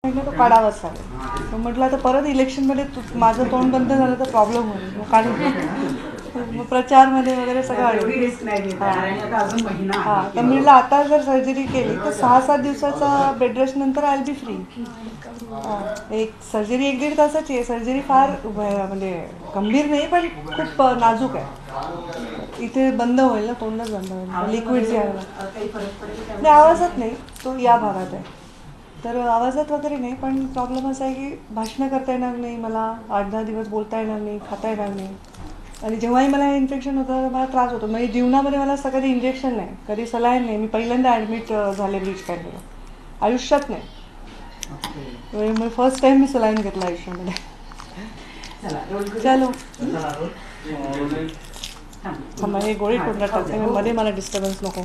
म्हटलं तो काढावाच लागेल. मग म्हटलं आता परत इलेक्शनमध्ये माझं तोंड बंद झालं तर प्रॉब्लेम होईल, मग काढून प्रचारमध्ये वगैरे सगळं हां तर म्हटलं आता जर सर्जरी केली तर 6-7 दिवसाचा बेड रेस्ट नंतर आय विल बी फ्री. एक सर्जरी 1-1.5 तासाची आहे. सर्जरी फार म्हणजे गंभीर नाही पण खूप नाजूक आहे. इथे बंद होईल ना, तोंडच बंद होईल, लिक्विड जे आहे नाही, आवाजात नाही, तो या भागात आहे. तर आवाजात वगैरे नाही, पण प्रॉब्लेम असा आहे की भाषणं करता येणार नाही मला, 8-10 दिवस बोलता येणार नाही, खाता येणार नाही. आणि जेव्हाही मला हे इन्फेक्शन होतं मला त्रास होतो. म्हणजे जीवनामध्ये मला असं कधी इंजेक्शन नाही, कधी सलाईन नाही. मी पहिल्यांदा ॲडमिट झाले ब्रीच कॅन्डला, आयुष्यात नाही. म्हणजे फर्स्ट टाइम मी सलाईन घेतला आयुष्यामध्ये. चलो थांबा, हे गोळी तोंडात टाकते मध्ये, मला डिस्टर्बन्स नको.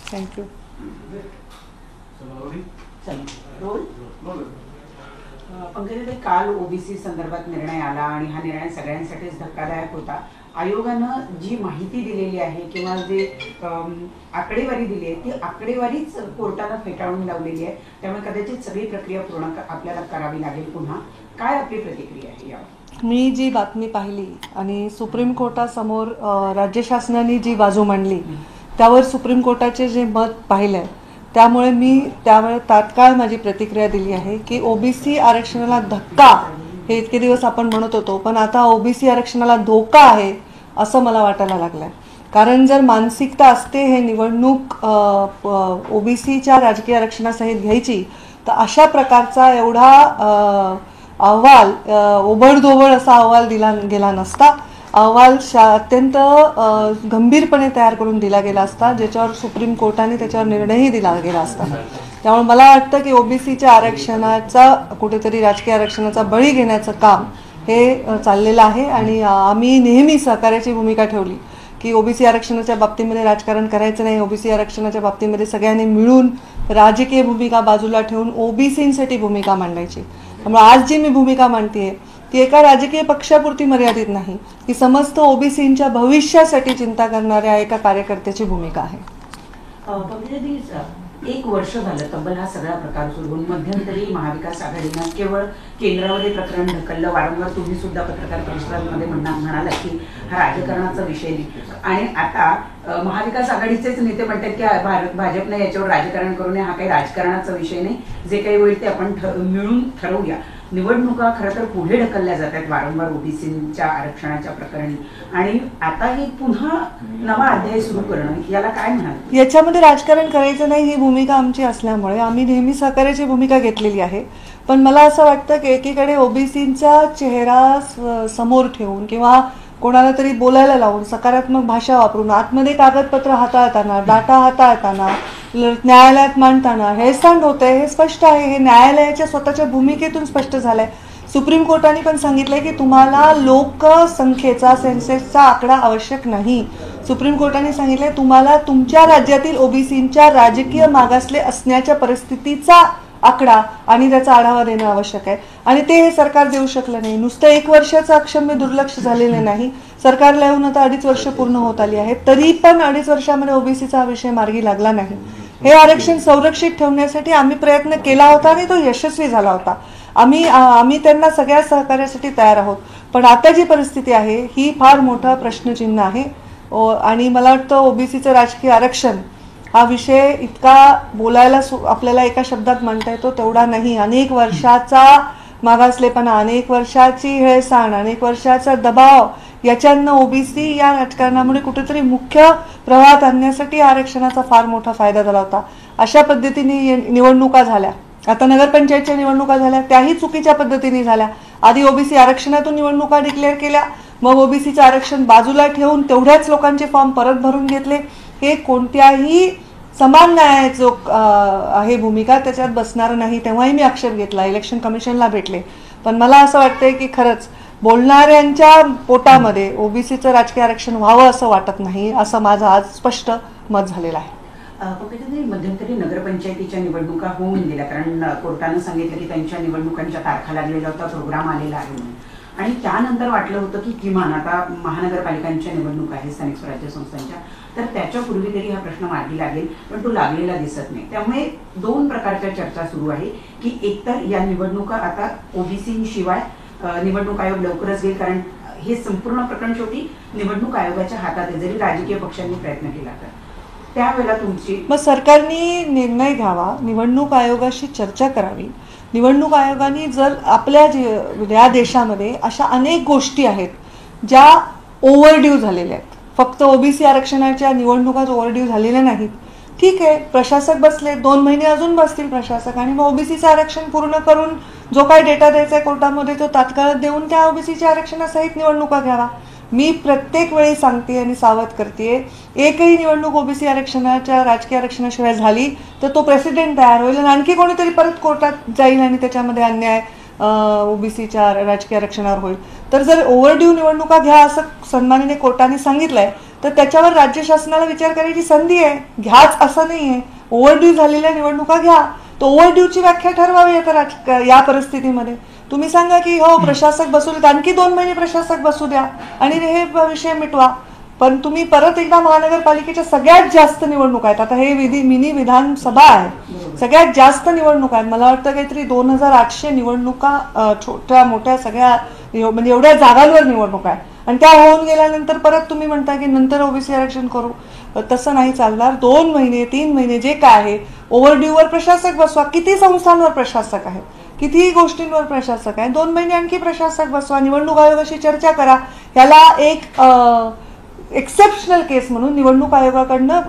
थँक्यू. पंकजाताई, काल ओबीसी संदर्भात निर्णय आला आणि हा निर्णय सगळ्यांसाठीच धक्कादायक होता. आयोगानं जी माहिती दिलेली आहे किंवा जे आकडेवारी दिली आहे ती आकडेवारीच कोर्टाला फेटाळून लावलेली आहे. त्यामुळे कदाचित सगळी प्रक्रिया पूर्ण आपल्याला करावी लागेल पुन्हा. काय आपली प्रतिक्रिया आहे यावर? मी जी बातमी पाहिली आणि सुप्रीम कोर्टासमोर राज्य शासनाने जी बाजू मांडली त्यावर सुप्रीम कोर्टाचे जे मत पाहिलं त्यामुळे मी त्यावेळेस तात्काळ माझी प्रतिक्रिया दिली आहे की ओबीसी आरक्षणाला धक्का हे इतके दिवस आपण म्हणत होतो, पण आता ओबीसी आरक्षणाला धोका आहे असं मला वाटायला लागलं आहे. कारण जर मानसिकता असते हे निवडणूक ओबीसीच्या राजकीय आरक्षणासहित घ्यायची तर अशा प्रकारचा एवढा अहवाल, ओबडधोबड असा अहवाल दिला गेला नसता. अहवाल अत्यंत गंभीरपणे तयार करून दिला गेला असता, ज्याच्यावर सुप्रीम कोर्टाने त्याच्यावर निर्णयही दिला गेला असता. त्यामुळे मला वाटतं की ओबीसीच्या आरक्षणाचा कुठेतरी राजकीय आरक्षणाचा बळी घेण्याचं काम हे चाललेलं आहे. आणि आम्ही नेहमी सहकार्याची भूमिका ठेवली की ओबीसी आरक्षणाच्या बाबतीमध्ये राजकारण करायचं नाही. ओबीसी आरक्षणाच्या बाबतीमध्ये सगळ्यांनी मिळून राजकीय भूमिका बाजूला ठेवून ओबीसींसाठी भूमिका मांडायची. त्यामुळे आज जी मी भूमिका मांडते ती एका राजकीय पक्षापुरती मर्यादित नाही, ती समस्त ओबीसींच्या भविष्यासाठी चिंता करणाऱ्या एका कार्यकर्त्याची भूमिका आहे. एक वर्ष झालं तब्बल हा सगळा प्रकार सुरू होऊन. मध्यंतरी महाविकास आघाडीनं केवळ केंद्रामध्ये प्रकरण ढकललं. वारंवार तुम्ही सुद्धा पत्रकार परिषदांमध्ये म्हणाला की हा राजकारणाचा विषय नाही. आणि आता महाविकास आघाडीचेच नेते म्हणतात की भाजपने याच्यावर राजकारण करू नये, हा काही राजकारणाचा विषय नाही, जे काही होईल ते आपण मिळून ठरवूया. निवडणुका खरं तर पुढे ढकलल्या जातात वारंवार ओबीसीच्या आरक्षणाच्या प्रकरणी, आणि आता ही पुन्हा नवा अध्याय सुरू करणं, याला काय म्हणाल? याच्यामध्ये राजकारण करायचं नाही ही भूमिका आमची असल्यामुळे आम्ही नेहमी सहकार्याची भूमिका घेतलेली आहे. पण मला असं वाटतं की एकीकडे ओबीसींचा चेहरा समोर ठेवून किंवा कोणाला तरी बोलायला लावून सकारात्मक भाषा वापरून आतमध्ये कागदपत्र हाताळताना, डाटा हाताळताना, न्यायालयात मांडताना हेळसांड होतंय हे स्पष्ट आहे. हे न्यायालयाच्या स्वतःच्या भूमिकेतून स्पष्ट झालंय. सुप्रीम कोर्टाने पण सांगितलंय की तुम्हाला लोकसंख्येचा, सेन्सेसचा आकडा आवश्यक नाही. सुप्रीम कोर्टाने सांगितलंय तुम्हाला तुमच्या राज्यातील ओबीसींच्या राजकीय मागासले असण्याच्या परिस्थितीचा आकडा आणि त्याचा आढावा देणं आवश्यक आहे. आणि ते हे सरकार देऊ शकलं नाही. नुसतं 1 वर्षाचं अक्षम्य दुर्लक्ष झालेलं नाही. सरकारला येऊन आता 2.5 वर्ष पूर्ण होत आली आहेत, तरी पण 2.5 वर्षामध्ये ओबीसीचा हा विषय मार्गी लागला नाही. हे आरक्षण संरक्षित ठेवण्यासाठी आम्ही प्रयत्न केला होता आणि तो यशस्वी झाला होता. आम्ही त्यांना सगळ्या सहकार्यासाठी तयार आहोत. पण आता जी परिस्थिती आहे ही फार मोठा प्रश्नचिन्ह आहे. आणि मला वाटतं ओबीसीचं राजकीय आरक्षण हा विषय इतका बोलायला आपल्याला एका शब्दात म्हणता येतो तेवढा नाही. अनेक वर्षाचा मागासलेपणा, अनेक वर्षाची हेळसांड, अनेक वर्षाचा दबाव याच्यानं ओबीसी या राजकारणामुळे कुठेतरी मुख्य प्रवाहात आणण्यासाठी आरक्षणाचा फार मोठा फायदा झाला होता. अशा पद्धतीने निवडणुका झाल्या. आता नगरपंचायतच्या निवडणुका झाल्या त्याही चुकीच्या पद्धतीने झाल्या. आधी ओबीसी आरक्षणातून निवडणुका डिक्लेअर केल्या, मग ओबीसीचं आरक्षण बाजूला ठेवून तेवढ्याच लोकांचे फॉर्म परत भरून घेतले. हे कोणत्याही समान न्यायाची आहे भूमिका त्याच्यात बसणार नाही. तेव्हाही मी आक्षेप घेतला, इलेक्शन कमिशनला भेटले. पण मला असं वाटतंय की खरंच बोलणाऱ्यांच्या पोटामध्ये ओबीसीचं राजकीय आरक्षण व्हावं असं वाटत नाही, असं माझं आज स्पष्ट मत झालेलं आहे. मध्यंतरी नगरपंचायतीच्या निवडणुका होऊन गेल्या, कारण कोर्टानं सांगितलं की त्यांच्या निवडणुकांच्या तारखा लागलेल्या होता, प्रोग्राम आलेला आहे. आणि त्यानंतर वाटलं होतं की किमान आता महानगरपालिकांच्या निवडणूक आहे स्थानिक स्वराज्य संस्थांच्या, तर त्याच्यापूर्वी तरी हा प्रश्न मार्गी लागेल, पण तो लागलेला दिसत नाही. त्यामुळे दोन प्रकारच्या चर्चा सुरू आहे की एकतर या निवडणुका आता ओबीसी शिवाय निवडणूक आयोग लवकरच घेईल, कारण हे संपूर्ण प्रकरण शेवटी निवडणूक आयोगाच्या हातात आहे, जरी राजकीय पक्षांनी प्रयत्न केला तर. त्यावेळेला तुमची मग सरकारने निर्णय घ्यावा, निवडणूक आयोगाशी चर्चा करावी. निवडणूक आयोगाने जर आपल्या या देशामध्ये अशा अनेक गोष्टी आहेत ज्या ओव्हरड्यू झालेल्या आहेत, फक्त ओबीसी आरक्षणाच्या निवडणुकाच ओव्हरड्यू झालेल्या नाहीत. ठीक आहे, प्रशासक बसले, 2 महिने अजून बसतील प्रशासक, आणि मग ओबीसीचं आरक्षण पूर्ण करून जो काही डेटा द्यायचा आहे कोर्टामध्ये तो तात्काळ देऊन त्या ओबीसीच्या आरक्षणासहित निवडणुका घ्यावा. मी प्रत्येक वेळी सांगते आणि सावध करते, एकही निवडणूक ओबीसी आरक्षणाच्या राजकीय आरक्षणाशिवाय झाली तर तो प्रेसिडेंट तयार होईल आणि आणखी कोणीतरी परत कोर्टात जाईल आणि त्याच्यामध्ये अन्याय ओबीसीच्या राजकीय आरक्षणावर होईल. तर जर ओव्हरड्यू निवडणुका घ्या असं सन्माननीय कोर्टाने सांगितलंय तर त्याच्यावर राज्य शासनाला विचार करायची संधी आहे. घ्याच असं नाहीये, ओव्हरड्यू झालेल्या निवडणुका घ्या. तो ओव्हरड्यूची व्याख्या ठरवावी आता या परिस्थितीमध्ये. तुम्ही सांगा की हो प्रशासक बसू देत, आणखी 2 महिने प्रशासक बसू द्या आणि हे विषय मिटवा. पण तुम्ही परत एकदा महानगरपालिकेच्या सगळ्यात जास्त निवडणुका आहेत, आता हे मिनी विधानसभा आहे, सगळ्यात जास्त निवडणुका आहेत. मला वाटतं काहीतरी 2800 निवडणुका छोट्या मोठ्या सगळ्या म्हणजे एवढ्या जागांवर निवडणुका आहे, आणि त्या होऊन गेल्यानंतर परत तुम्ही म्हणता की नंतर ओबीसी आरक्षण करू. तसं नाही चालणार. 2 महिने 3 महिने जे काय आहे ओव्हरड्यूवर प्रशासक बसवा. किती संस्थांवर प्रशासक आहे, कितीही गोष्टींवर प्रशासक आहे, 2 महिने आणखी प्रशासक बसवा. निवडणूक आयोगाशी चर्चा करा. याला एक एक्सेप्शनल केस म्हणून निवडणूक आयोगाकडनं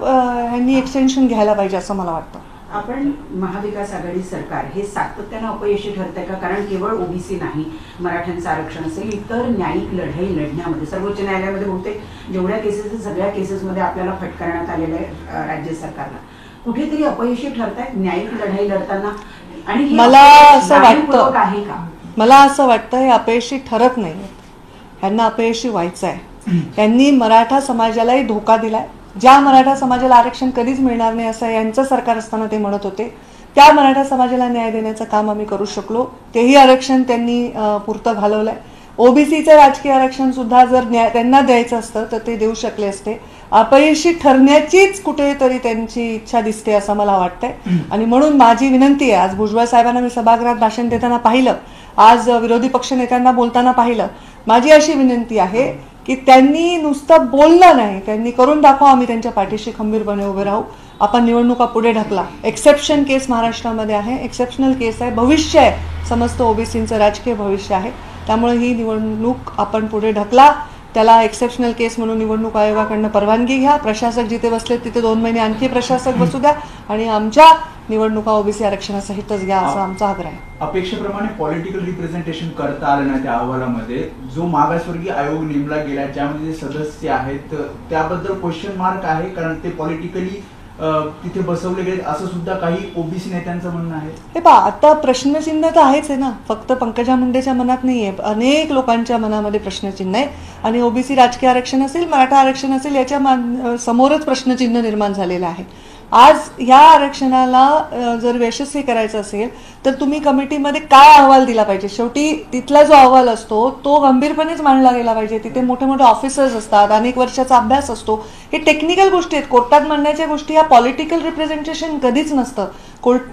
ह्यांनी एक्सटेन्शन घ्यायला पाहिजे असं मला वाटतं. आपण महाविकास आघाडी सरकार हे सातत्यानं अपयशी ठरत आहे का? कारण केवळ ओबीसी नाही, मराठ्यांचं आरक्षण असेल, इतर न्यायिक लढाई लढण्यामध्ये सर्वोच्च न्यायालयामध्ये बहुतेक जेवढ्या केसेस सगळ्या केसेसमध्ये आपल्याला फटकारण्यात आलेलं आहे राज्य सरकारला. कुठेतरी अपयशी ठरतायत न्यायिक लढाई लढताना. आणि मला असं वाटतं आहे का? मला असं वाटतं हे अपयशी ठरत नाही, ह्यांना अपयशी व्हायचं आहे. त्यांनी मराठा समाजालाही धोका दिलाय. ज्या मराठा समाजाला आरक्षण कधीच मिळणार नाही असं यांचं सरकार असताना ते म्हणत होते, त्या मराठा समाजाला न्याय देण्याचं काम आम्ही करू शकलो. तेही आरक्षण त्यांनी पुरतं घालवलंय. ओबीसीचं राजकीय आरक्षण सुद्धा जर त्यांना द्यायचं असतं तर ते देऊ शकले असते. अपयशी ठरण्याचीच कुठेतरी त्यांची इच्छा दिसते असं मला वाटतंय. आणि म्हणून माझी विनंती आहे, आज भुजबळ साहेबांना मी सभागृहात भाषण देताना पाहिलं, आज विरोधी पक्ष नेत्यांना बोलताना पाहिलं, माझी अशी विनंती आहे की त्यांनी नुसतं बोललं नाही, त्यांनी करून दाखवा. आम्ही त्यांच्या पाठीशी खंबीरपणे उभे राहू. आपण निवडणुका पुढे ढकला. एक्सेप्शन केस महाराष्ट्रामध्ये आहे, एक्सेप्शनल केस आहे, भविष्य आहे, समस्त ओबीसींचं राजकीय भविष्य आहे. त्यामुळे ही निवडणूक आपण पुढे ढकला. त्याला एक्सेप्शनल केस म्हणून निवडणूक आयोगाकडनं परवानगी घ्या. प्रशासक जिथे बसले तिथे 2 महिने आणखी प्रशासक बसू द्या आणि आमच्या निवडणुका ओबीसी आरक्षणासहितच घ्या असा आमचा आग्रह आहे. अपेक्षेप्रमाणे पॉलिटिकल रिप्रेझेंटेशन करता आलं नाही त्या अहवालामध्ये. जो मागासवर्गीय आयोग नेमला गेला ज्यामध्ये सदस्य आहेत त्याबद्दल क्वेश्चन मार्क आहे, कारण ते पॉलिटिकली तिथे बसवले गेले असं सुद्धा काही ओबीसी नेत्यांचं म्हणणं आहे. हे पहा, आता प्रश्नचिन्ह तर आहेच आहे ना, फक्त पंकजा मुंडेच्या मनात नाहीये, अनेक लोकांच्या मनामध्ये प्रश्नचिन्ह आहे. आणि ओबीसी राजकीय आरक्षण असेल, मराठा आरक्षण असेल, याच्या समोरच प्रश्नचिन्ह निर्माण झालेलं आहे. आज ह्या आरक्षणाला जर यशस्वी करायचं असेल तर तुम्ही कमिटीमध्ये काय अहवाल दिला पाहिजे. शेवटी तिथला जो अहवाल असतो तो गंभीरपणेच मांडला गेला पाहिजे. तिथे मोठे मोठे ऑफिसर्स असतात, अनेक वर्षाचा अभ्यास असतो. हे टेक्निकल गोष्टी आहेत, कोर्टात मांडण्याच्या गोष्टी. ह्या पॉलिटिकल रिप्रेझेंटेशन कधीच नसतं.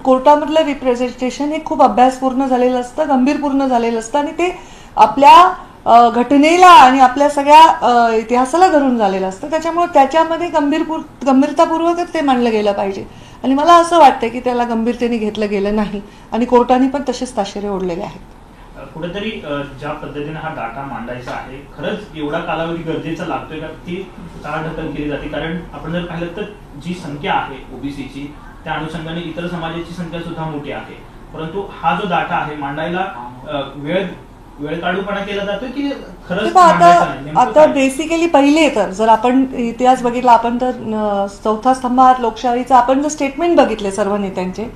कोर्टामधलं रिप्रेझेंटेशन हे खूप अभ्यासपूर्ण झालेलं असतं, गंभीरपूर्ण झालेलं असतं आणि ते आपल्या घटनेला आणि आपल्या सगळ्या इतिहासाला धरून झालेलं असतं. त्याच्यामुळे त्याच्यामध्ये गंभीरतापूर्वकच ते मांडलं गेलं पाहिजे. आणि मला असं वाटतं की त्याला गंभीरतेने घेतलं गेलं नाही आणि कोर्टाने पण तसेच ताशेरे ओढलेले आहेत. कुठेतरी ज्या पद्धतीने हा डाटा मांडायचा आहे, खरंच एवढा कालावधी गरजेचा लागतोय का? ती चालढकल केली जाते. कारण आपण जर पाहिलं तर जी संख्या आहे ओबीसीची त्या अनुषंगाने इतर समाजाची संख्या सुद्धा मोठी आहे, परंतु हा जो डाटा आहे मांडायला वेळ काढूपणा केला जातो की खरंच? आता बेसिकली पहिले तर जर आपण इतिहास बघितला, आपण तर चौथा स्तंभात लोकशाहीचा आपण जर स्टेटमेंट बघितले सर्व नेत्यांचे,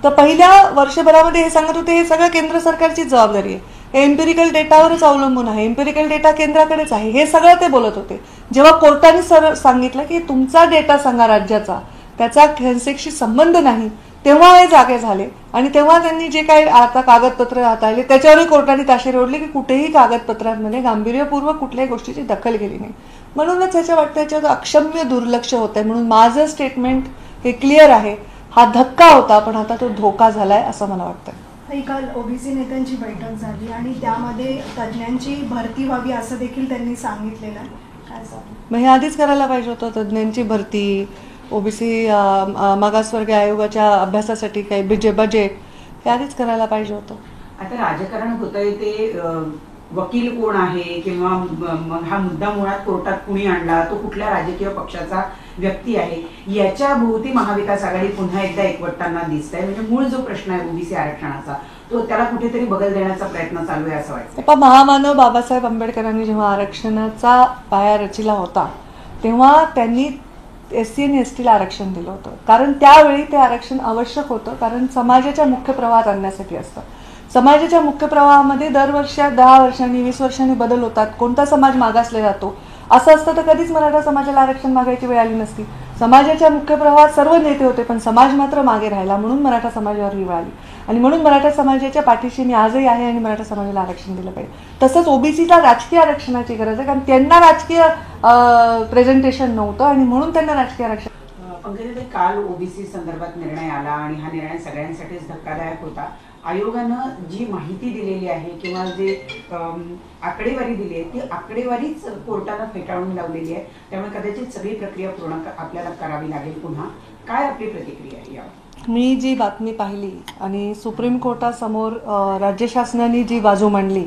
तर पहिल्या वर्षभरामध्ये हे सांगत होते हे सगळं केंद्र सरकारची जबाबदारी आहे, हे एम्पिरिकल डेटावरच अवलंबून आहे, एम्पिरिकल डेटा केंद्राकडेच आहे, हे सगळं ते बोलत होते. जेव्हा कोर्टाने सांगितलं की तुमचा डेटा सांगा राज्याचा, त्याचा सेन्सेक्सशी संबंध नाही, तेव्हा हे जागे झाले. आणि तेव्हा त्यांनी जे काही आता कागदपत्र हाताळले त्याच्यावरही कोर्टाने ताशेरे ओढले की कुठेही कागदपत्रांमध्ये गांभीर्यपूर्वक कुठल्याही गोष्टीची दखल गेली नाही. म्हणूनच ह्याच्या वाटतं याच्यात अक्षम्य दुर्लक्ष होत आहे. म्हणून माझं स्टेटमेंट हे क्लिअर आहे. हा धक्का होता पण आता तो धोका झालाय असं मला वाटतं. काल ओबीसी नेत्यांची बैठक झाली आणि त्यामध्ये तज्ज्ञांची भरती व्हावी असं देखील त्यांनी सांगितलेलं आहे. काय सांगू? मग हे आधीच करायला पाहिजे होतं. तज्ज्ञांची भरती, ओबीसी मागासवर्गीय आयोगाच्या अभ्यासासाठी काही जे बजेट हे आधीच करायला पाहिजे होतं. आता राजकारण होतंय ते वकील कोण आहे किंवा हा मुद्दा मुळात कोर्टात कुणी आणला, तो कुठल्या राजकीय पक्षाचा व्यक्ती आहे, याच्या भोवती महाविकास आघाडी पुन्हा एकदा एकवटताना दिसत आहे. म्हणजे मूळ जो प्रश्न आहे ओबीसी आरक्षणाचा तो त्याला कुठेतरी बगल देण्याचा प्रयत्न चालू आहे असं वाटतं. महामानव बाबासाहेब आंबेडकरांनी जेव्हा आरक्षणाचा पाया रचिला होता तेव्हा त्यांनी SC आणि STला आरक्षण दिलं होतं. कारण त्यावेळी ते आरक्षण आवश्यक होतं. कारण समाजाच्या मुख्य प्रवाहात आणण्यासाठी असतं. समाजाच्या मुख्य प्रवाहामध्ये दरवर्षी 10 वर्षांनी 20 वर्षांनी बदल होतात. कोणता समाज मागासला जातो असं असतं तर कधीच मराठा समाजाला आरक्षण मागायची वेळ आली नसती. समाजाच्या मुख्य प्रवाहात सर्व नेते होते पण समाज मात्र मागे राहिला. म्हणून मराठा समाजावर ही वेळ आली आणि म्हणून मराठा समाजाच्या पाठीशी मी आजही आहे आणि मराठा समाजाला आरक्षण दिलं पाहिजे. तसंच ओबीसीला राजकीय आरक्षणाची गरज आहे कारण त्यांना राजकीय प्रेझेंटेशन नव्हतं आणि म्हणून त्यांना राजकीय आरक्षण. पंकजाताई, काल ओबीसी संदर्भात निर्णय आला आणि हा निर्णय सगळ्यांसाठीच धक्कादायक होता. आयोगानं जी माहिती दिलेली आहे किंवा जे आकडेवारी दिली आहे ती आकडेवारीच कोर्टानं फेटाळून लावलेली आहे. त्यामुळे कदाचित सगळी प्रक्रिया पूर्ण आपल्याला करावी लागेल. पुन्हा काय आपली प्रतिक्रिया आहे यावर? मी जी बातमी पाहिली आणि सुप्रीम कोर्टासमोर राज्य शासनाने जी बाजू मांडली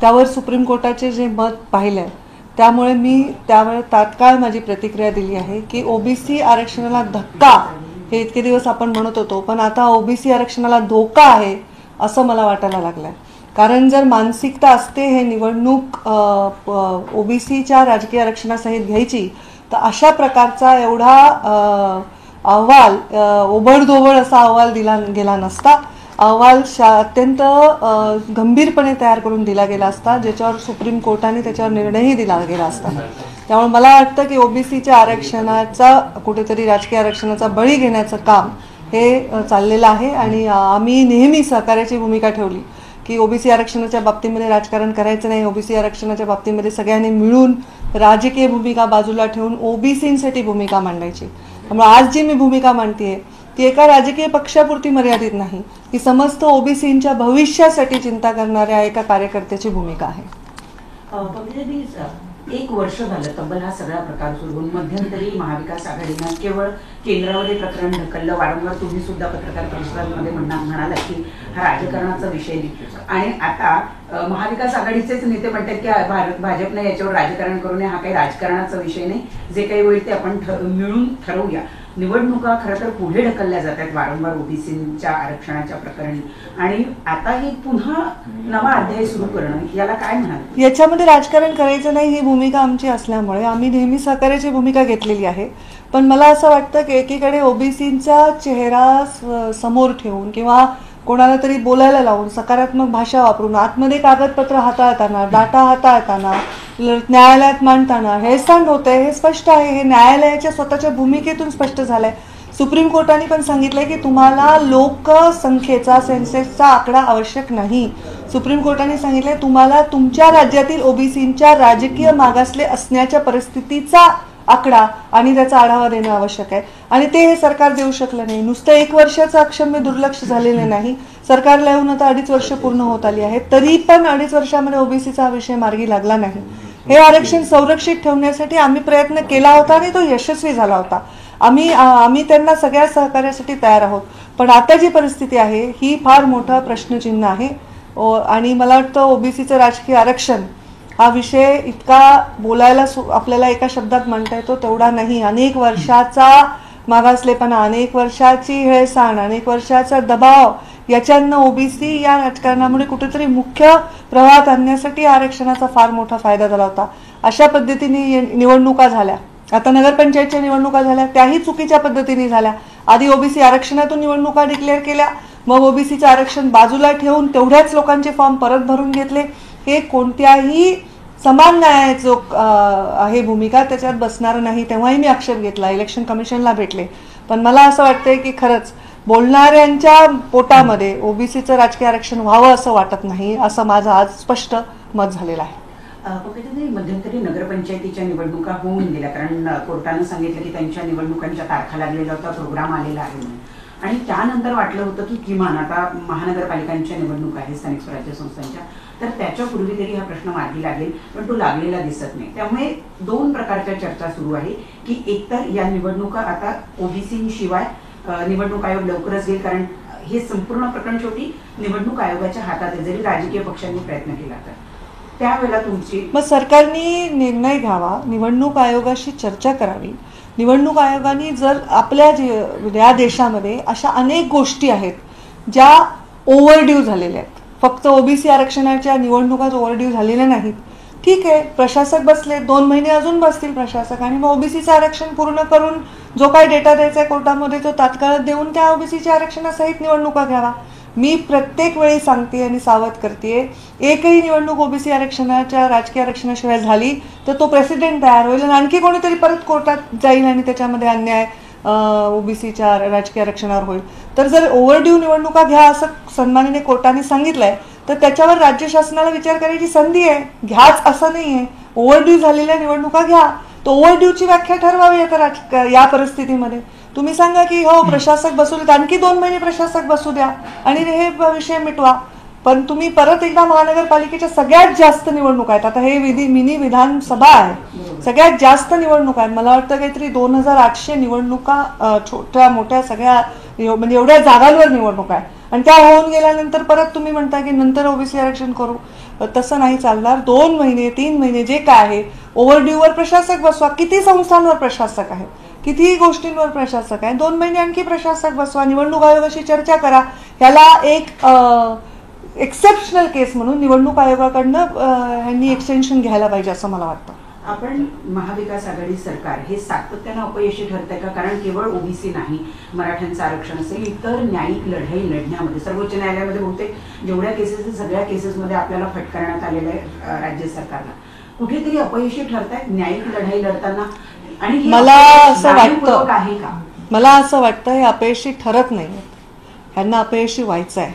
त्यावर सुप्रीम कोर्टाचे जे मत पाहिलं त्यामुळे मी त्यावेळी तात्काळ माझी प्रतिक्रिया दिली आहे की ओबीसी आरक्षणाला धक्का हे इतके दिवस आपण म्हणत होतो पण आता ओबीसी आरक्षणाला धोका आहे असं मला वाटायला लागलंय. कारण जर मानसिकता असते हे निवडणूक ओबीसीच्या राजकीय आरक्षणासहित घ्यायची तर अशा प्रकारचा एवढा अहवाल ओबडधोबड असा अहवाल दिला गेला नसता. अहवाल अत्यंत गंभीरपणे तयार करून दिला गेला असता ज्याच्यावर सुप्रीम कोर्टाने त्याच्यावर निर्णयही दिला गेला असता. त्यामुळे मला वाटतं की ओबीसीच्या आरक्षणाचा कुठेतरी राजकीय आरक्षणाचा बळी घेण्याचं काम हे चाललेलं आहे आणि आम्ही नेहमी सहकार्याची भूमिका ठेवली की ओबीसी आरक्षणाच्या बाबतीमध्ये राजकारण करायचं नाही. ओबीसी आरक्षणाच्या बाबतीमध्ये सगळ्यांनी मिळून राजकीय भूमिका बाजूला ठेवून ओबीसींसाठी भूमिका मांडायची. त्यामुळे आज जी मी भूमिका मांडतेय ती एका राजकीय पक्षापुरती मर्यादित नाही, ती समस्त ओबीसींच्या भविष्यासाठी चिंता करणाऱ्या एका कार्यकर्त्याची भूमिका आहे. एक वर्ष झालं तब्बल हा सगळा प्रकार सुरू होऊन मध्यंतरी महाविकास आघाडीनं केवळ केंद्रामध्ये प्रकरण ढकललं. वारंवार तुम्ही सुद्धा पत्रकार परिषदांमध्ये म्हणालात की हा राजकारणाचा विषय नाही आणि आता महाविकास आघाडीचेच नेते म्हणतात की भाजपने याच्यावर राजकारण करू नये, हा काही राजकारणाचा विषय नाही, जे काही होईल ते आपण मिळून ठरवूया. निवडणुका खरं तर पुढे ढकलल्या जातात वारंवार ओबीसीच्या आरक्षणाच्या प्रकरणी आणि आता ही पुन्हा नवा अध्याय सुरू करणं याला काय म्हणाल? याच्यामध्ये राजकारण करायचं नाही ही भूमिका आमची असल्यामुळे आम्ही नेहमी सहकार्याची भूमिका घेतलेली आहे. पण मला असं वाटतं की एकीकडे ओबीसींचा चेहरा समोर ठेवून किंवा कोणाला तरी बोलायला लावून सकारात्मक भाषा वापरून आतमध्ये कागदपत्र हाताळताना डाटा हाताळताना न्यायालयात मांडताना हेळसांड होतंय हे स्पष्ट आहे. हे न्यायालयाच्या स्वतःच्या भूमिकेतून स्पष्ट झालंय. सुप्रीम कोर्टाने पण सांगितलंय की तुम्हाला लोकसंख्येचा सेन्सेसचा आकडा आवश्यक नाही. सुप्रीम कोर्टाने सांगितलंय तुम्हाला तुमच्या राज्यातील ओबीसींच्या राजकीय मागासले असण्याच्या परिस्थितीचा आकडा आणि त्याचा आढावा देणं आवश्यक आहे आणि ते हे सरकार देऊ शकलं नाही. नुसतं 1 वर्षाचं अक्षम्य दुर्लक्ष झालेलं नाही. सरकारला येऊन आता 2.5 वर्ष पूर्ण होत आली आहेत तरी पण 2.5 वर्षामध्ये ओबीसीचा हा विषय मार्गी लागला नाही. हे आरक्षण संरक्षित ठेवण्यासाठी आम्ही प्रयत्न केला होता आणि तो यशस्वी झाला होता. आम्ही त्यांना सगळ्या सहकार्यासाठी तयार आहोत. पण आता जी परिस्थिती आहे ही फार मोठा प्रश्नचिन्ह आहे आणि मला वाटतं ओबीसीचं राजकीय आरक्षण हा विषय इतका बोलायला आपल्याला एका शब्दात म्हणता येतो तेवढा नाही. अनेक वर्षाचा मागासलेपणा, अनेक वर्षाची हेळसांड, अनेक वर्षाचा दबाव याच्यानं ओबीसी या राजकारणामुळे कुठेतरी मुख्य प्रवाहात आणण्यासाठी आरक्षणाचा फार मोठा फायदा झाला होता. अशा पद्धतीने निवडणुका झाल्या. आता नगरपंचायतच्या निवडणुका झाल्या त्याही चुकीच्या पद्धतीने झाल्या. आधी ओबीसी आरक्षणातून निवडणुका डिक्लेअर केल्या, मग ओबीसीचं आरक्षण बाजूला ठेवून तेवढ्याच लोकांचे फॉर्म परत भरून घेतले. हे कोणत्याही समान न्यायाची आहे भूमिका त्याच्यात बसणार नाही. तेव्हाही मी आक्षेप घेतला, इलेक्शन कमिशनला भेटले. पण मला असं वाटतंय की खरंच बोलणाऱ्यांच्या पोटामध्ये ओबीसीचं राजकीय आरक्षण व्हावं असं वाटत नाही, असं माझं आज स्पष्ट मत झालेलं आहे. पंकजाताई, मध्यंतरी नगरपंचायतीच्या निवडणुका होऊन गेल्या, कारण कोर्टानं सांगितलं की त्यांच्या निवडणुकांच्या तारखा लागलेला होता, प्रोग्राम आलेला आहे म्हणून. आणि त्यानंतर वाटलं होतं की किमान आता महानगरपालिकांच्या निवडणुका आहेत, स्थानिक स्वराज्य संस्थांच्या, तर त्याच्यापूर्वी तरी हा प्रश्न मार्गी लागेल, पण तो लागलेला दिसत नाही. त्यामुळे दोन प्रकारच्या चर्चा सुरू आहे की एकतर या निवडणुका आता ओबीसी शिवाय निवडणूक आयोग लवकरच घेईल, कारण हे संपूर्ण प्रकरण शेवटी निवडणूक आयोगाच्या हातात आहे, जरी राजकीय पक्षांनी प्रयत्न केला तर. त्यावेळेला तुमची मग सरकारने निर्णय घ्यावा, निवडणूक आयोगाशी चर्चा करावी. निवडणूक आयोगाने जर आपल्या या देशामध्ये अशा अनेक गोष्टी आहेत ज्या ओव्हरड्यू झालेल्या आहेत, फक्त ओबीसी आरक्षणाच्या निवडणुकाच ओव्हरड्यू झालेल्या नाहीत. ठीक आहे, प्रशासक बसले, 2 महिने अजून बसतील प्रशासक, आणि मग ओबीसीचं आरक्षण पूर्ण करून जो काही डेटा द्यायचा आहे कोर्टामध्ये तो तात्काळ देऊन त्या ओबीसीच्या आरक्षणासहित निवडणुका घ्यावा. मी प्रत्येक वेळी सांगते आणि सावध करते, एकही निवडणूक ओबीसी आरक्षणाच्या राजकीय आरक्षणाशिवाय झाली तर तो प्रेसिडेंट तयार होईल आणि आणखी कोणीतरी परत कोर्टात जाईल आणि त्याच्यामध्ये अन्याय ओबीसीच्या राजकीय आरक्षणावर होईल. तर जर ओव्हरड्यू निवडणुका घ्या असं सन्माननीय कोर्टाने सांगितलंय तर त्याच्यावर राज्य शासनाला विचार करायची संधी आहे. घ्याच असं नाहीये, ओव्हरड्यू झालेल्या निवडणुका घ्या. तर ओव्हरड्यूची व्याख्या ठरवावी आता या परिस्थितीमध्ये. तुम्ही सांगा की हो प्रशासक बसू देत, आणखी 2 महिने प्रशासक बसू द्या आणि हे विषय मिटवा. पण तुम्ही परत एकदा महानगरपालिकेच्या सगळ्यात जास्त निवडणुका आहेत, आता हे मिनी विधानसभा आहे, सगळ्यात जास्त निवडणुका आहेत. मला वाटतं काहीतरी 2800 निवडणुका छोट्या मोठ्या सगळ्या म्हणजे एवढ्या जागांवर निवडणुका आहे, आणि त्या होऊन गेल्यानंतर परत तुम्ही म्हणता की नंतर ओबीसी आरक्षण करू. तसं नाही चालणार. 2 महिने 3 महिने जे काय आहे ओव्हरड्यूवर प्रशासक बसवा. किती संस्थांवर प्रशासक आहे, कितीही गोष्टींवर प्रशासक आहे, 2 महिने आणखी प्रशासक बसवा. निवडणूक आयोगाशी चर्चा करा. ह्याला एक एक्सेप्शनल केस म्हणून निवडणूक आयोगाकडनं ह्यांनी एक्सटेन्शन घ्यायला पाहिजे असं मला वाटतं. आपण महाविकास आघाडी सरकार हे सातत्यानं अपयशी ठरतंय का? कारण केवळ ओबीसी नाही, मराठ्यांचं आरक्षण असेल, इतर न्यायिक लढाई लढण्यामध्ये सर्वोच्च न्यायालयामध्ये बहुतेक जेवढ्या केसेस सगळ्या केसेसमध्ये आपल्याला फटकारण्यात आलेलं आहे राज्य सरकारला. कुठेतरी अपयशी ठरतायत न्यायिक लढाई लढताना, आणि मला असं वाटतं आहे का? मला असं वाटतं हे अपयशी ठरत नाही, ह्यांना अपयशी व्हायचं आहे.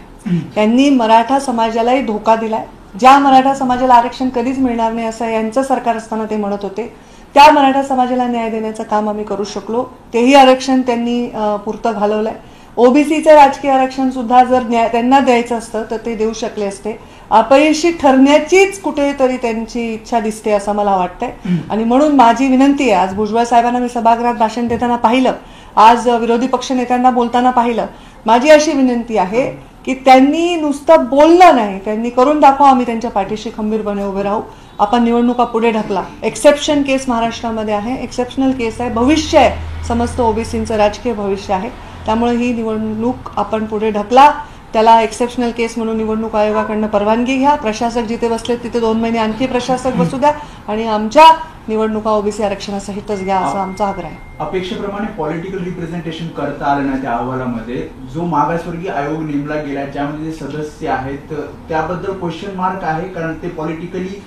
यांनी मराठा समाजालाही धोका दिलाय. ज्या मराठा समाजाला आरक्षण कधीच मिळणार नाही असं यांचं सरकार असताना ते म्हणत होते, त्या मराठा समाजाला न्याय देण्याचं काम आम्ही करू शकलो. तेही आरक्षण त्यांनी पुरतं घालवलंय. ओबीसीचं राजकीय आरक्षण सुद्धा जर त्यांना द्यायचं असतं तर ते देऊ शकले असते. अपयशी ठरण्याचीच कुठेतरी त्यांची इच्छा दिसते असं मला वाटतंय. आणि म्हणून माझी विनंती आहे, आज भुजबळ साहेबांना मी सभागृहात भाषण देताना पाहिलं, आज विरोधी पक्ष नेत्यांना बोलताना पाहिलं, माझी अशी विनंती आहे की त्यांनी नुसतं बोललं नाही, त्यांनी करून दाखवा. आम्ही त्यांच्या पाठीशी खंबीरपणे उभे राहू. आपण निवडणुका पुढे ढकला. एक्सेप्शन केस महाराष्ट्रामध्ये आहे, एक्सेप्शनल केस आहे, भविष्य आहे, समस्त ओबीसींचं राजकीय भविष्य आहे. त्यामुळे ही निवडणूक आपण पुढे ढकला. त्याला एक्सेप्शनल केस म्हणून निवडणूक आयोगाकडनं परवानगी घ्या. प्रशासक जिथे बसले तिथे 2 महिने आणखी प्रशासक बसू द्या आणि आमच्या निवडणुका ओबीसी आरक्षणासहितच घ्या असा आमचा आग्रह आहे. अपेक्षेप्रमाणे पॉलिटिकल रिप्रेझेंटेशन करता आलं नाही त्या अहवालामध्ये. जो मागासवर्गीय आयोग नेमला गेला ज्यामध्ये सदस्य आहेत त्याबद्दल क्वेश्चन मार्क आहे, कारण ते पॉलिटिकली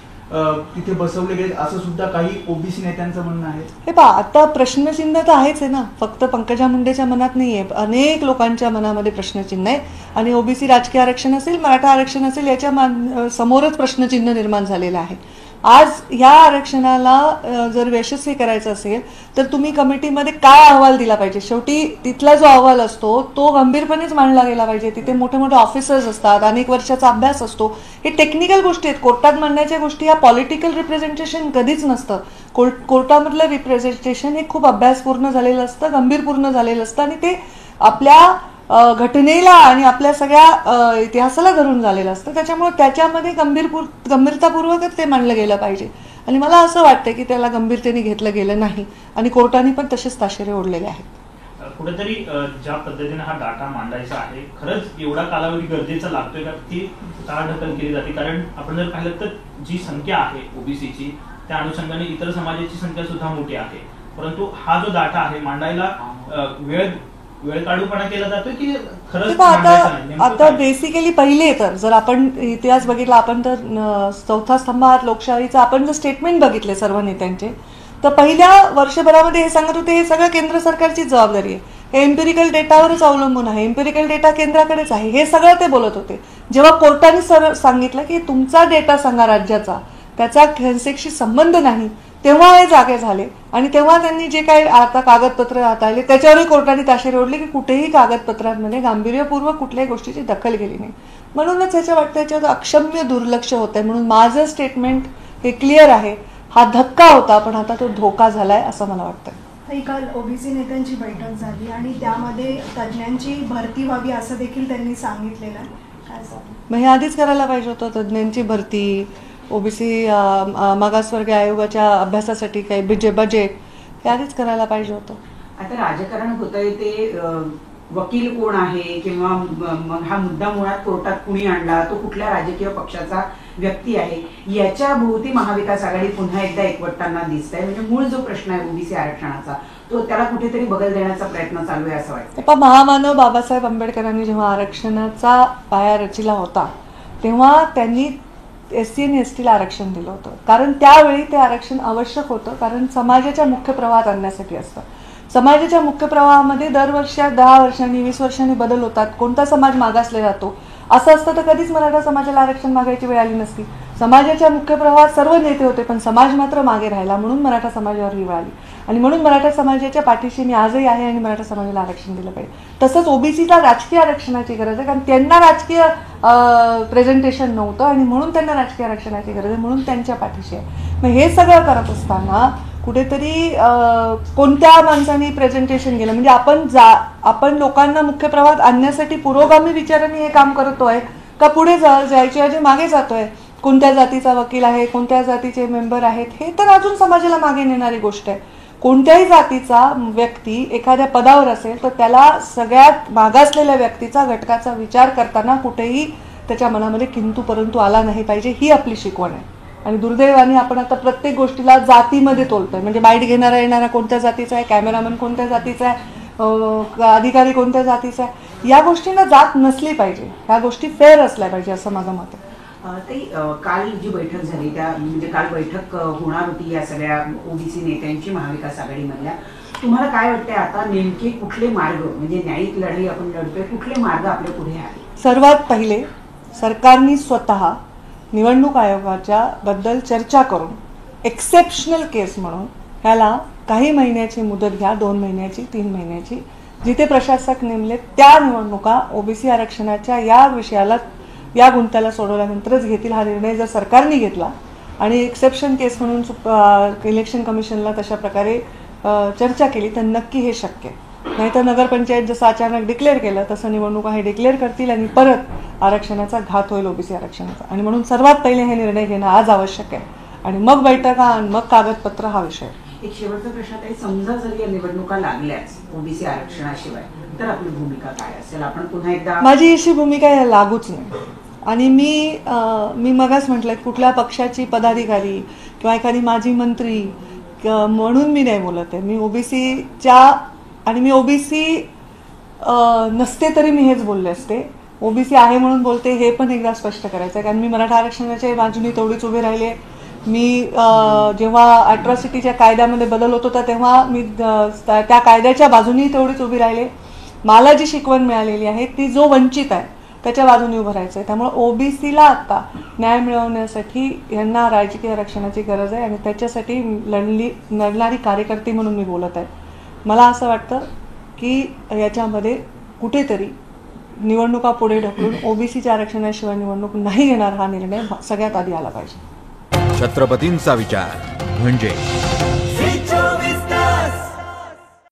तिथे बसवले गेले असं सुद्धा काही ओबीसी नेत्यांचं म्हणणं आहे. हे पहा, आता प्रश्नचिन्ह तर आहेच आहे ना, फक्त पंकजा मुंडेच्या मनात नाहीये, अनेक लोकांच्या मनामध्ये प्रश्नचिन्ह आहे. आणि ओबीसी राजकीय आरक्षण असेल, मराठा आरक्षण असेल, याच्या समोरच प्रश्नचिन्ह निर्माण झालेलं आहे. आज ह्या आरक्षणाला जर यशस्वी करायचं असेल तर तुम्ही कमिटीमध्ये काय अहवाल दिला पाहिजे. शेवटी तिथला जो अहवाल असतो तो गंभीरपणेच मांडला गेला पाहिजे. तिथे मोठे मोठे ऑफिसर्स असतात, अनेक वर्षाचा अभ्यास असतो. हे टेक्निकल गोष्टी आहेत. कोर्टात मांडण्याच्या गोष्टी ह्या पॉलिटिकल रिप्रेझेंटेशन कधीच नसतं. कोर्टामधलं रिप्रेझेंटेशन हे खूप अभ्यासपूर्ण झालेलं असतं, गंभीरपूर्ण झालेलं असतं, आणि ते आपल्या घटनेला आणि आपल्या सगळ्या इतिहासाला धरून झालेलं असतं. त्याच्यामुळे त्याच्यामध्ये गंभीरतापूर्वकच ते मांडलं गेलं पाहिजे. आणि मला असं वाटतं की त्याला गंभीरतेने घेतलं गेलं नाही आणि कोर्टाने पण तसेच ताशेरे ओढलेले आहेत. कुठेतरी ज्या पद्धतीने हा डाटा मांडायचा आहे, खरंच एवढा कालावधी गरजेचा लागतोय का ती टाळाढकल केली जाते? कारण आपण जर पाहिलं तर जी संख्या आहे ओबीसीची त्या अनुषंगाने इतर समाजाची संख्या सुद्धा मोठी आहे, परंतु हा जो डाटा आहे मांडायला वेळ काढूपणा केला जातो की खरंच? आता बेसिकली पहिले तर जर आपण इतिहास बघितला, आपण तर चौथा स्तंभात लोकशाहीचा आपण जर स्टेटमेंट बघितले सर्व नेत्यांचे, तर पहिल्या वर्षभरामध्ये हे सांगत होते हे सगळं केंद्र सरकारची जबाबदारी आहे. हे एम्पिरिकल डेटावरच अवलंबून आहे, एम्पिरिकल डेटा केंद्राकडेच आहे, हे सगळं ते बोलत होते. जेव्हा कोर्टाने सांगितलं की तुमचा डेटा सांगा राज्याचा, त्याचा सेन्सेक्सशी संबंध नाही, तेव्हा हे जागे झाले. आणि तेव्हा त्यांनी जे काही आता कागदपत्र हाताळले त्याच्यावरही कोर्टाने ताशेरे ओढले की कुठेही कागदपत्रांमध्ये गांभीर्यपूर्वक कुठल्याही गोष्टीची दखल गेली नाही. म्हणूनच ह्याच्या वाटतं याच्यावर अक्षम्य दुर्लक्ष होत आहे. म्हणून माझं स्टेटमेंट हे क्लिअर आहे, हा धक्का होता पण आता तो धोका झालाय असं मला वाटतं. काल ओबीसी नेत्यांची बैठक झाली आणि त्यामध्ये तज्ज्ञांची भरती व्हावी असं देखील त्यांनी सांगितलेलं आहे. काय सांगू? मग हे आधीच करायला पाहिजे होतं, तज्ज्ञांची भरती, ओबीसी मागासवर्गीय आयोगाच्या अभ्यासासाठी काही बजेट हे आधीच करायला पाहिजे होतं. आता राजकारण होतंय ते वकील कोण आहे किंवा मग हा मुद्दा मुळात कोर्टात कुणी आणला, तो कुठल्या राजकीय पक्षाचा व्यक्ती आहे, याच्या भोवती महाविकास आघाडी पुन्हा एकदा एकवटताना दिसत आहे. म्हणजे मूळ जो प्रश्न आहे ओबीसी आरक्षणाचा तो त्याला कुठेतरी बगल देण्याचा प्रयत्न चालू आहे असं वाटतं. महामानव बाबासाहेब आंबेडकरांनी जेव्हा आरक्षणाचा पाया रचिला होता तेव्हा त्यांनी SC आणि ST ला आरक्षण दिलं होतं, कारण त्यावेळी ते आरक्षण आवश्यक होतं, कारण समाजाच्या मुख्य प्रवाहात आणण्यासाठी असतं. समाजाच्या मुख्य प्रवाहामध्ये दरवर्षी 10 वर्षांनी 20 वर्षांनी बदल होतात. कोणता समाज मागासला जातो असं असतं तर कधीच मराठा समाजाला आरक्षण मागायची वेळ आली नसती. समाजाच्या मुख्य प्रवाहात सर्व नेते होते पण समाज मात्र मागे राहिला, म्हणून मराठा समाजावर ही वेळ आली. आणि म्हणून मराठा समाजाच्या पाठीशी मी आजही आहे आणि मराठा समाजाला आरक्षण दिलं पाहिजे. तसंच ओबीसीला राजकीय आरक्षणाची गरज आहे, कारण त्यांना राजकीय प्रेझेंटेशन नव्हतं आणि म्हणून त्यांना राजकीय आरक्षणाची गरज आहे, म्हणून त्यांच्या पाठीशी आहे. मग हे सगळं करत असताना कुठेतरी कोणत्या माणसांनी प्रेझेंटेशन केलं, म्हणजे आपण लोकांना मुख्य प्रवाहात आणण्यासाठी पुरोगामी विचारांनी हे काम करतोय का पुढे जायच्या ऐवजी मागे जातोय. कोणत्या जातीचा वकील आहे, कोणत्या जातीचे मेंबर आहेत, हे तर अजून समाजाला मागे नेणारी गोष्ट आहे. कोणत्याही जातीचा व्यक्ती एखाद्या पदावर असेल तर त्याला सगळ्यात मागासलेल्या व्यक्तीचा घटकाचा विचार करताना कुठेही त्याच्या मनामध्ये किंतु परंतु आला नाही पाहिजे, ही आपली शिकवण आहे. आणि दुर्दैवाने आपण आता प्रत्येक गोष्टीला जातीमध्ये तोलतोय, म्हणजे बाईट येणारा कोणत्या जातीचा आहे, कॅमेरामन कोणत्या जातीचा आहे, अधिकारी कोणत्या जातीचा आहे, या गोष्टींना जात नसली पाहिजे, ह्या गोष्टी फेअर असल्या पाहिजे असं माझं मत आहे. काल जी बैठक झाली त्या म्हणजे काल बैठक होणार होती या सगळ्या ओबीसी नेत्यांची महाविकास आघाडीमधल्या, तुम्हाला काय वाटतंय आता नेमके कुठले मार्ग, म्हणजे न्यायिक लढाई आपण लढतोय, कुठले मार्ग आपल्या पुढे आहे? सर्वात पहिले सरकारने स्वतः निवडणूक आयोगाच्या बद्दल चर्चा करून एक्सेप्शनल केस म्हणून ह्याला काही महिन्याची मुदत घ्या, 2 महिन्याची, 3 महिन्याची, जिथे प्रशासक नेमले त्या निवडणुका ओबीसी आरक्षणाच्या या विषयाला, या गुंत्याला सोडवल्यानंतरच घेतील. हा निर्णय जर सरकारने घेतला आणि एक्सेप्शन केस म्हणून इलेक्शन कमिशनला तशा प्रकारे चर्चा केली तर नक्की हे शक्य आहे. नाहीतर नगरपंचायत जसं अचानक डिक्लेअर केलं तसं निवडणुका हे डिक्लेअर करतील आणि परत आरक्षणाचा घात होईल ओबीसी आरक्षणाचा. आणि म्हणून सर्वात पहिले हे निर्णय घेणं आज आवश्यक आहे आणि मग बैठका आणि मग कागदपत्र हा विषय. एक शेवटचा प्रश्न आहे, समजा जर या निवडणुका लागल्याच ओबीसी आरक्षणाशिवाय तर आपली भूमिका काय असेल? आपण पुन्हा एकदा, माझी अशी भूमिका या लागूच नाही. आणि मी मगाच म्हटलं कुठल्या पक्षाची पदाधिकारी किंवा एखादी माजी मंत्री म्हणून मी नाही बोलत आहे. मी ओबीसीच्या, आणि मी ओबीसी नसते तरी मी हेच बोलले असते. ओबीसी आहे म्हणून बोलते हे पण एकदा स्पष्ट करायचं आहे, कारण मी मराठा आरक्षणाच्या बाजूने तेवढीच उभे राहिले. मी जेव्हा अॅट्रॉसिटीच्या कायद्यामध्ये बदल होत होता तेव्हा मी त्या कायद्याच्या बाजूनी तेवढीच उभी राहिले. मला जी शिकवण मिळालेली आहे ती जो वंचित आहे त्याच्या बाजूने उभं राहायचं आहे. त्यामुळे ओबीसीला आता न्याय मिळवण्यासाठी यांना राजकीय आरक्षणाची गरज आहे आणि त्याच्यासाठी लढणारी कार्यकर्ती म्हणून मी बोलत आहे. मला असं वाटतं की याच्यामध्ये कुठेतरी निवडणुका पुढे ढकलून ओबीसीच्या आरक्षणाशिवाय निवडणूक नाही घेणार हा निर्णय सगळ्यात आधी आला पाहिजे. छत्रपतींचा विचार म्हणजे